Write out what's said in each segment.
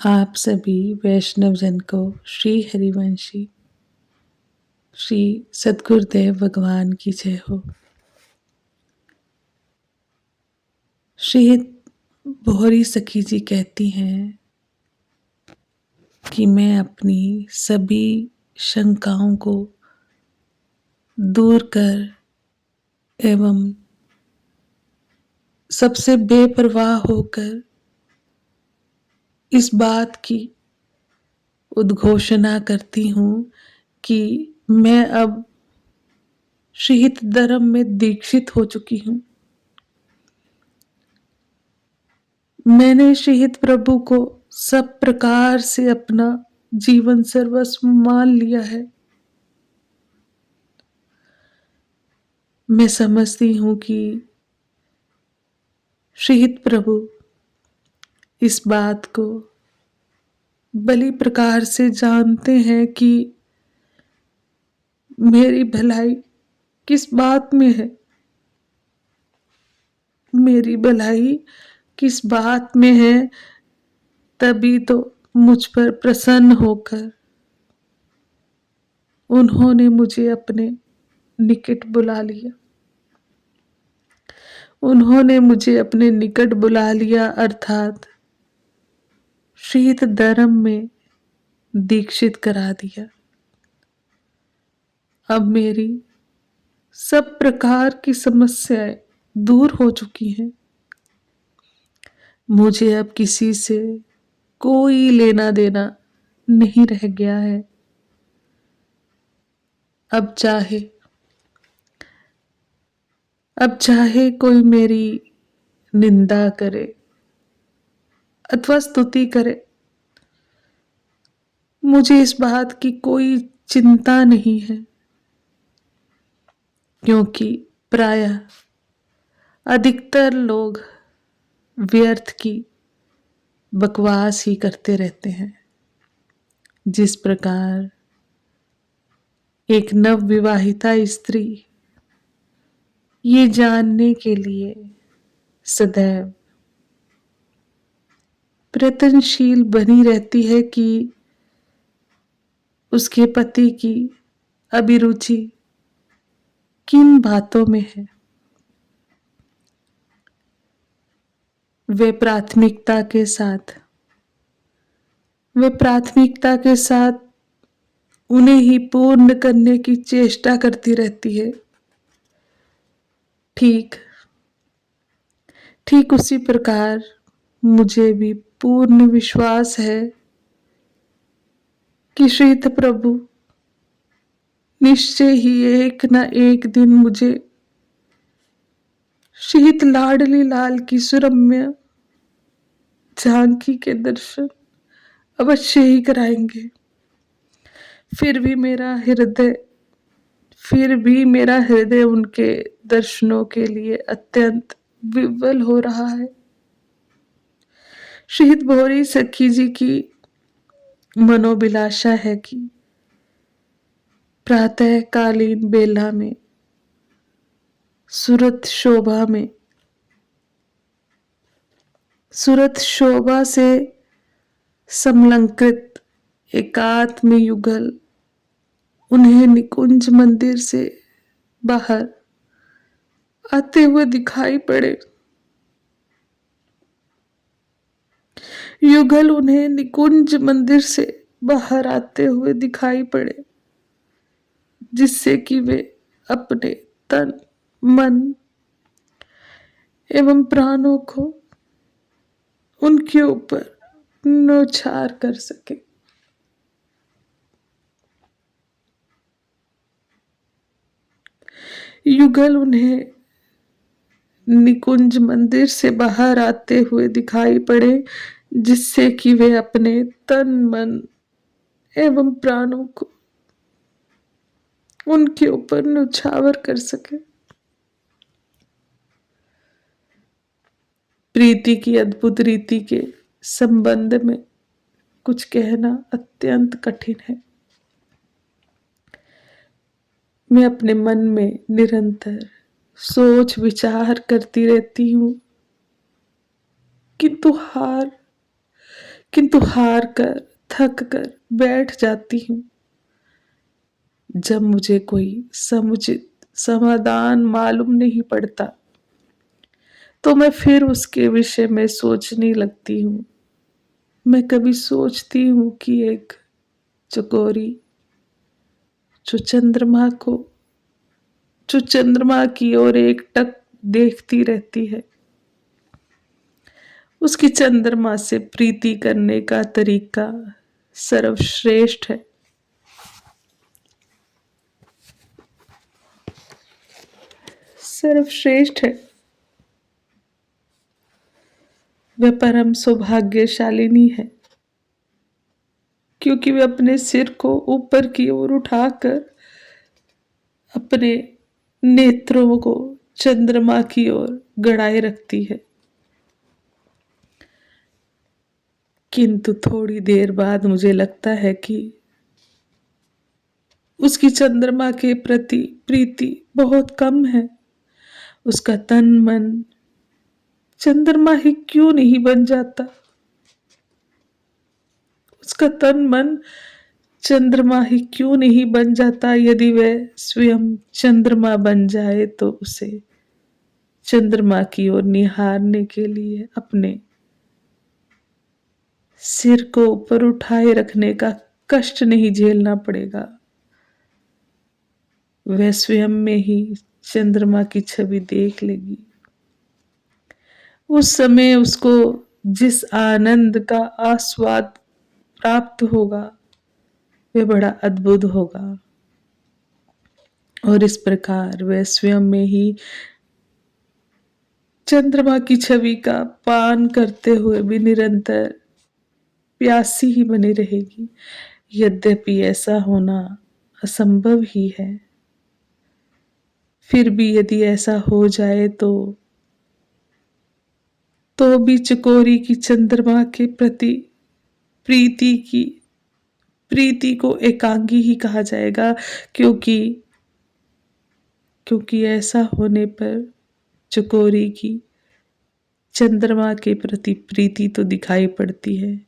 आप सभी वैष्णव जन को श्री हरिवंशी श्री सद्गुरुदेव भगवान की जय हो। श्री बोहरी सखी जी कहती हैं कि मैं अपनी सभी शंकाओं को दूर कर एवं सबसे बेपरवाह होकर इस बात की उद्घोषणा करती हूँ कि मैं अब श्रीहित धर्म में दीक्षित हो चुकी हूँ। मैंने श्रीहित प्रभु को सब प्रकार से अपना जीवन सर्वस्व मान लिया है। मैं समझती हूँ कि श्रीहित प्रभु इस बात को भली प्रकार से जानते हैं कि मेरी भलाई किस बात में है, मेरी भलाई किस बात में है, तभी तो मुझ पर प्रसन्न होकर उन्होंने मुझे अपने निकट बुला लिया। उन्होंने मुझे अपने निकट बुला लिया अर्थात श्रीहित धर्म में दीक्षित करा दिया। अब मेरी सब प्रकार की समस्याएं दूर हो चुकी हैं। मुझे अब किसी से कोई लेना देना नहीं रह गया है। अब चाहे कोई मेरी निंदा करे अथवा स्तुति करे, मुझे इस बात की कोई चिंता नहीं है, क्योंकि प्रायः अधिकतर लोग व्यर्थ की बकवास ही करते रहते हैं। जिस प्रकार एक नवविवाहिता स्त्री ये जानने के लिए सदैव प्रयत्नशील बनी रहती है कि उसके पति की अभिरुचि किन बातों में है, वे प्राथमिकता के साथ उन्हें ही पूर्ण करने की चेष्टा करती रहती है। ठीक उसी प्रकार मुझे भी पूर्ण विश्वास है कि श्रीत प्रभु निश्चय ही एक न एक दिन मुझे श्रीत लाडली लाल की सुरम्य झांकी के दर्शन अवश्य ही कराएंगे। फिर भी मेरा हृदय उनके दर्शनों के लिए अत्यंत विह्वल हो रहा है। श्रीहित बोहरी सखी जी की मनोभिलाषा है कि प्रातःकालीन बेला में सूरत शोभा से समलंकृत एकात्म युगल उन्हें निकुंज मंदिर से बाहर आते हुए दिखाई पड़े। युगल उन्हें निकुंज मंदिर से बाहर आते हुए दिखाई पड़े, जिससे कि वे अपने तन मन एवं प्राणों को उनके ऊपर न्योछावर कर सके। युगल उन्हें निकुंज मंदिर से बाहर आते हुए दिखाई पड़े, जिससे कि वे अपने तन मन एवं प्राणों को उनके ऊपर न्योछावर कर सके। प्रीति की अद्भुत रीति के संबंध में कुछ कहना अत्यंत कठिन है। मैं अपने मन में निरंतर सोच विचार करती रहती हूँ, किंतु हार कर थक कर बैठ जाती हूँ। जब मुझे कोई समुचित समाधान मालूम नहीं पड़ता तो मैं फिर उसके विषय में सोचने लगती हूँ। मैं कभी सोचती हूँ कि एक चकोरी जो चंद्रमा की ओर एकटक देखती रहती है, उसकी चंद्रमा से प्रीति करने का तरीका सर्वश्रेष्ठ है। सर्वश्रेष्ठ है। वह परम सौभाग्यशालिनी है क्योंकि वह अपने सिर को ऊपर की ओर उठाकर अपने नेत्रों को चंद्रमा की ओर गड़ाए रखती है। किंतु थोड़ी देर बाद मुझे लगता है कि उसकी चंद्रमा के प्रति प्रीति बहुत कम है। उसका तन मन चंद्रमा ही क्यों नहीं बन जाता? उसका तन मन चंद्रमा ही क्यों नहीं बन जाता? यदि वह स्वयं चंद्रमा बन जाए तो उसे चंद्रमा की ओर निहारने के लिए अपने सिर को ऊपर उठाए रखने का कष्ट नहीं झेलना पड़ेगा। वह स्वयं में ही चंद्रमा की छवि देख लेगी। उस समय उसको जिस आनंद का आस्वाद प्राप्त होगा वह बड़ा अद्भुत होगा। और इस प्रकार वह स्वयं में ही चंद्रमा की छवि का पान करते हुए भी निरंतर प्यासी ही बनी रहेगी। यद्यपि ऐसा होना असंभव ही है, फिर भी यदि ऐसा हो जाए तो भी चकोरी की चंद्रमा के प्रति प्रीति को एकांगी ही कहा जाएगा, क्योंकि ऐसा होने पर चकोरी की चंद्रमा के प्रति प्रीति तो दिखाई पड़ती है,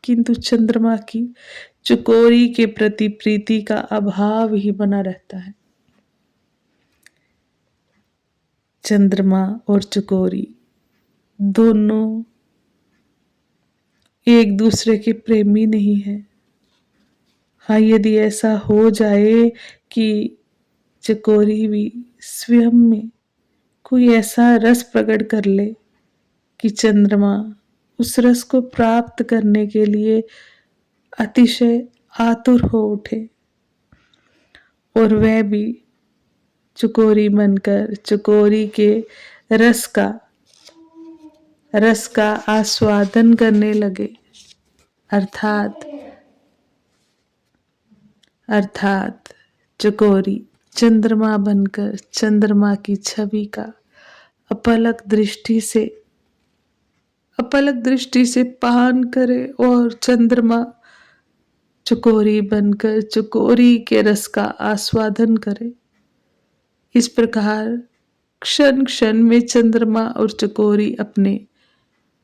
किंतु चंद्रमा की चकोरी के प्रति प्रीति का अभाव ही बना रहता है। चंद्रमा और चकोरी दोनों एक दूसरे के प्रेमी नहीं है। हाँ, यदि ऐसा हो जाए कि चकोरी भी स्वयं में कोई ऐसा रस प्रकट कर ले कि चंद्रमा उस रस को प्राप्त करने के लिए अतिशय आतुर हो उठे और वह भी चकोरी बनकर चकोरी के रस का आस्वादन करने लगे, अर्थात चकोरी चंद्रमा बनकर चंद्रमा की छवि का अपलक दृष्टि से पान करे और चंद्रमा चकोरी बनकर चकोरी के रस का आस्वादन करे। इस प्रकार क्षण क्षण में चंद्रमा और चकोरी अपने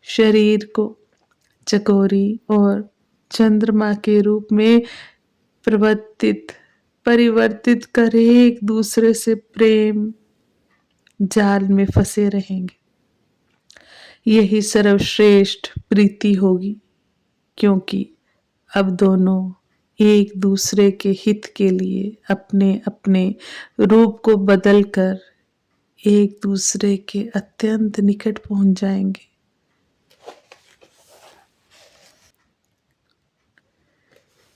शरीर को चकोरी और चंद्रमा के रूप में परिवर्तित कर एक दूसरे से प्रेम जाल में फंसे रहेंगे। यही सर्वश्रेष्ठ प्रीति होगी, क्योंकि अब दोनों एक दूसरे के हित के लिए अपने अपने रूप को बदलकर एक दूसरे के अत्यंत निकट पहुंच जाएंगे।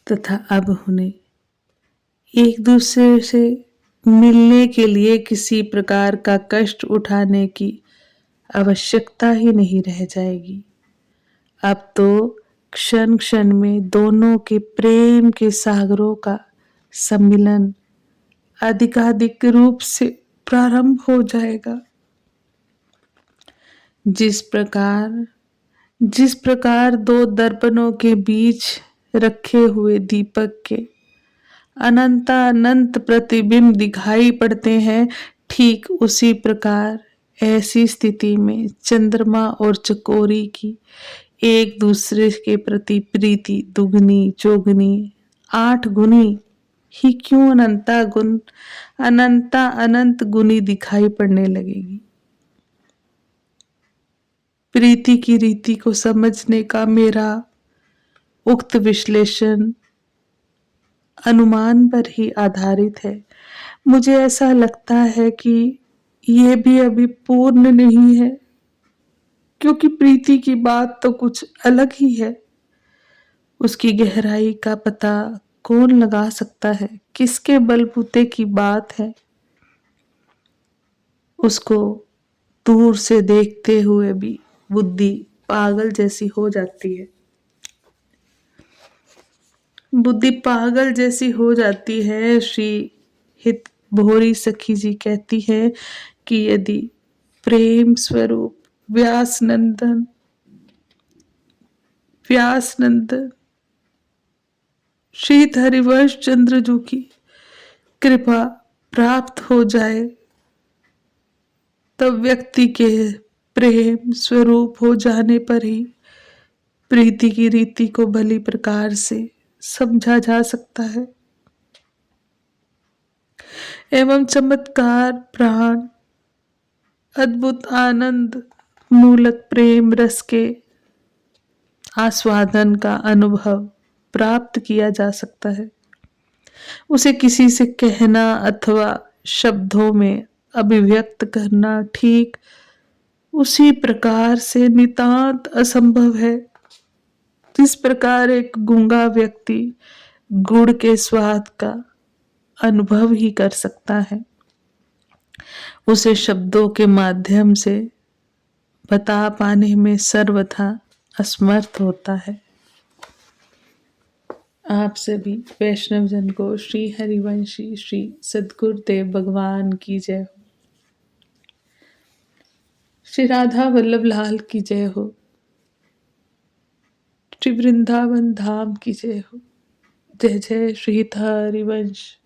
तथा अब उन्हें एक दूसरे से मिलने के लिए किसी प्रकार का कष्ट उठाने की आवश्यकता ही नहीं रह जाएगी। अब तो क्षण क्षण में दोनों के प्रेम के सागरों का सम्मिलन अधिकाधिक रूप से प्रारंभ हो जाएगा। जिस प्रकार दो दर्पणों के बीच रखे हुए दीपक के अनंत प्रतिबिंब दिखाई पड़ते हैं, ठीक उसी प्रकार ऐसी स्थिति में चंद्रमा और चकोरी की एक दूसरे के प्रति प्रीति दुगनी चौगुनी 8 गुनी ही क्यों अनंता अनंत गुनी दिखाई पड़ने लगेगी। प्रीति की रीति को समझने का मेरा उक्त विश्लेषण अनुमान पर ही आधारित है। मुझे ऐसा लगता है कि ये भी अभी पूर्ण नहीं है, क्योंकि प्रीति की बात तो कुछ अलग ही है। उसकी गहराई का पता कौन लगा सकता है, किसके बलबूते की बात है। उसको दूर से देखते हुए भी बुद्धि पागल जैसी हो जाती है। बुद्धि पागल जैसी हो जाती है। श्री हित भोरी सखी जी कहती है कि यदि प्रेम स्वरूप व्यासनंदन श्री हरिवंश चंद्र जी की कृपा प्राप्त हो जाए, तब व्यक्ति के प्रेम स्वरूप हो जाने पर ही प्रीति की रीति को भली प्रकार से समझा जा सकता है एवं चमत्कार प्राण अद्भुत आनंद मूलक प्रेम रस के आस्वादन का अनुभव प्राप्त किया जा सकता है। उसे किसी से कहना अथवा शब्दों में अभिव्यक्त करना ठीक उसी प्रकार से नितांत असंभव है, जिस प्रकार एक गूंगा व्यक्ति गुड़ के स्वाद का अनुभव ही कर सकता है, उसे शब्दों के माध्यम से बता पाने में सर्वथा असमर्थ होता है। आप सभी वैष्णव जन को श्री हरिवंशी श्री सद्गुरुदेव भगवान की जय हो। श्री राधा वल्लभ लाल की जय हो। श्री वृंदावन धाम की जय हो। जय जय श्री हरिवंश।